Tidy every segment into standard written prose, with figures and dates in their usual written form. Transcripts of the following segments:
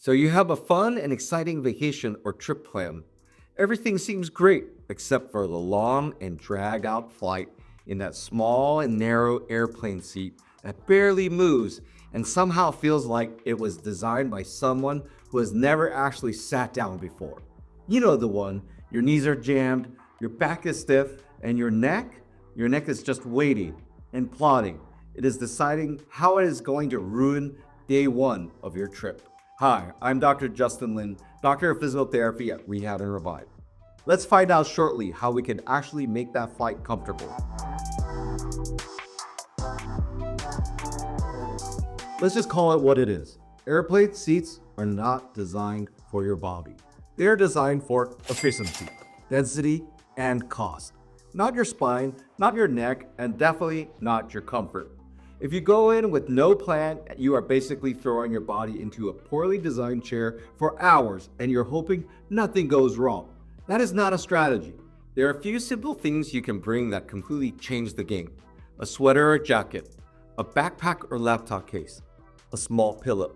So you have a fun and exciting vacation or trip plan. Everything seems great except for the long and dragged out flight in that small and narrow airplane seat that barely moves and somehow feels like it was designed by someone who has never actually sat down before. You know the one, your knees are jammed, your back is stiff, and your neck is just waiting and plotting. It is deciding how it is going to ruin day one of your trip. Hi, I'm Dr. Justin Lin, Doctor of Physical Therapy at Rehab and Revive. Let's find out shortly how we can actually make that flight comfortable. Let's just call it what it is. Airplane seats are not designed for your body. They are designed for efficiency, density, and cost. Not your spine, not your neck, and definitely not your comfort. If you go in with no plan, you are basically throwing your body into a poorly designed chair for hours and you're hoping nothing goes wrong. That is not a strategy. There are a few simple things you can bring that completely change the game. A sweater or jacket, a backpack or laptop case, a small pillow,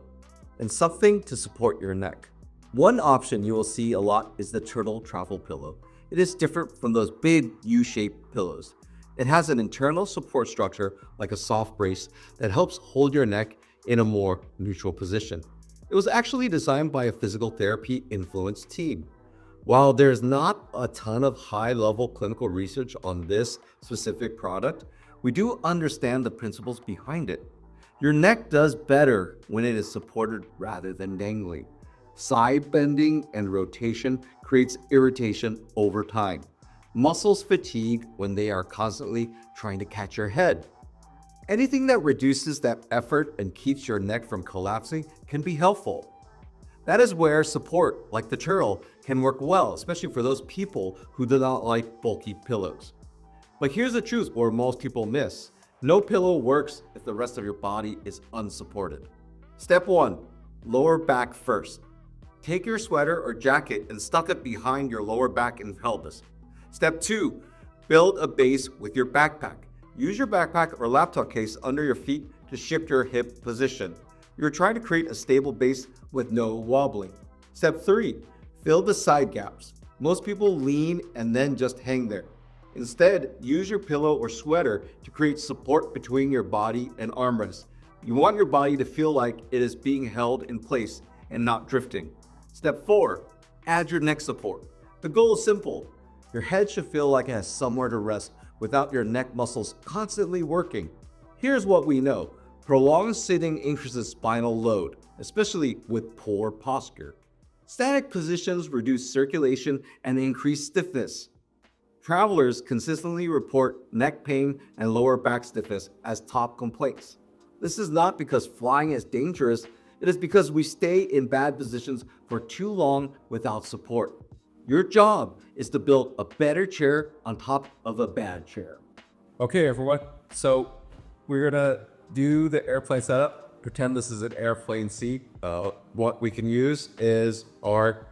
and something to support your neck. One option you will see a lot is the Trtl travel pillow. It is different from those big U-shaped pillows. It has an internal support structure like a soft brace that helps hold your neck in a more neutral position. It was actually designed by a physical therapy influenced team. While there's not a ton of high-level clinical research on this specific product, we do understand the principles behind it. Your neck does better when it is supported rather than dangling. Side bending and rotation creates irritation over time. Muscles fatigue when they are constantly trying to catch your head. Anything that reduces that effort and keeps your neck from collapsing can be helpful. That is where support like the Trtl can work well, especially for those people who do not like bulky pillows. But here's the truth where most people miss. No pillow works if the rest of your body is unsupported. Step 1. Lower back first. Take your sweater or jacket and stuff it behind your lower back and pelvis. Step 2. Build a base with your backpack. Use your backpack or laptop case under your feet to shift your hip position. You're trying to create a stable base with no wobbling. Step 3. Fill the side gaps. Most people lean and then just hang there. Instead, use your pillow or sweater to create support between your body and armrests. You want your body to feel like it is being held in place and not drifting. Step 4. Add your neck support. The goal is simple. Your head should feel like it has somewhere to rest without your neck muscles constantly working. Here's what we know. Prolonged sitting increases spinal load, especially with poor posture. Static positions reduce circulation and increase stiffness. Travelers consistently report neck pain and lower back stiffness as top complaints. This is not because flying is dangerous, it is because we stay in bad positions for too long without support. Your job is to build a better chair on top of a bad chair. Okay, everyone. So we're gonna do the airplane setup. Pretend this is an airplane seat. What we can use is our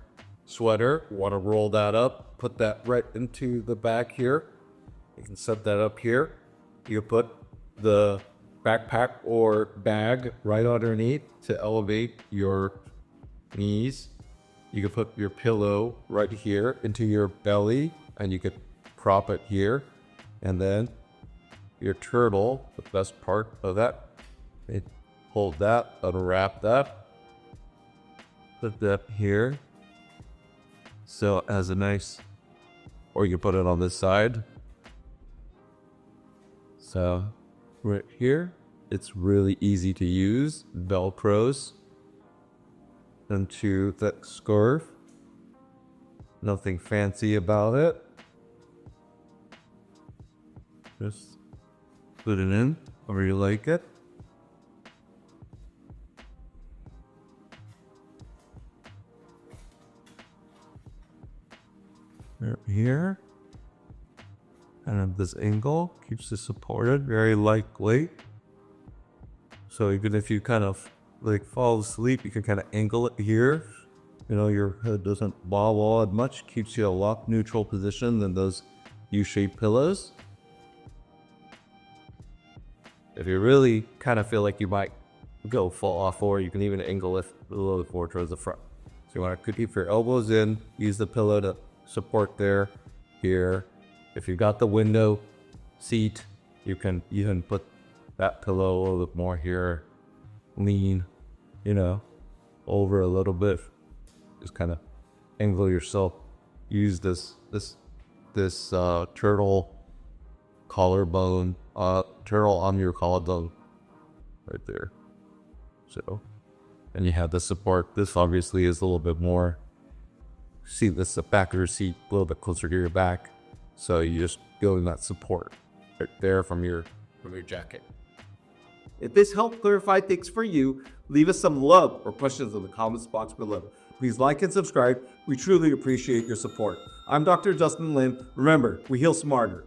sweater. You want to roll that up, put that right into the back here. You can set that up here. You put the backpack or bag right underneath to elevate your knees. You can put your pillow right here into your belly and you could prop it here. And then your Trtl, the best part of that, hold that, unwrap that, put that here. So as a nice, or you can put it on this side. So right here, it's really easy to use. Velcros into that scarf. Nothing fancy about it. Just put it in where you like it. Right here. And at this angle, keeps it supported, very lightweight. So even if you kind of like fall asleep, you can kind of angle it here. You know, your head doesn't wobble as much, keeps you a lot neutral position than those U-shaped pillows. If you really kind of feel like you might go fall off, or you can even angle it a little bit more towards the front. So you want to keep your elbows in, use the pillow to support there, here. If you've got the window seat, you can even put that pillow a little bit more here, lean, over a little bit. Just kind of angle yourself. Use this Trtl collarbone, Trtl on your collarbone, right there. So, and you have the support. This obviously is a little bit more. See, this is the back of your seat, a little bit closer to your back. So you just go in that support right there from your jacket. If this helped clarify things for you, leave us some love or questions in the comments box below. Please like and subscribe. We truly appreciate your support. I'm Dr. Justin Lin. Remember, we heal smarter.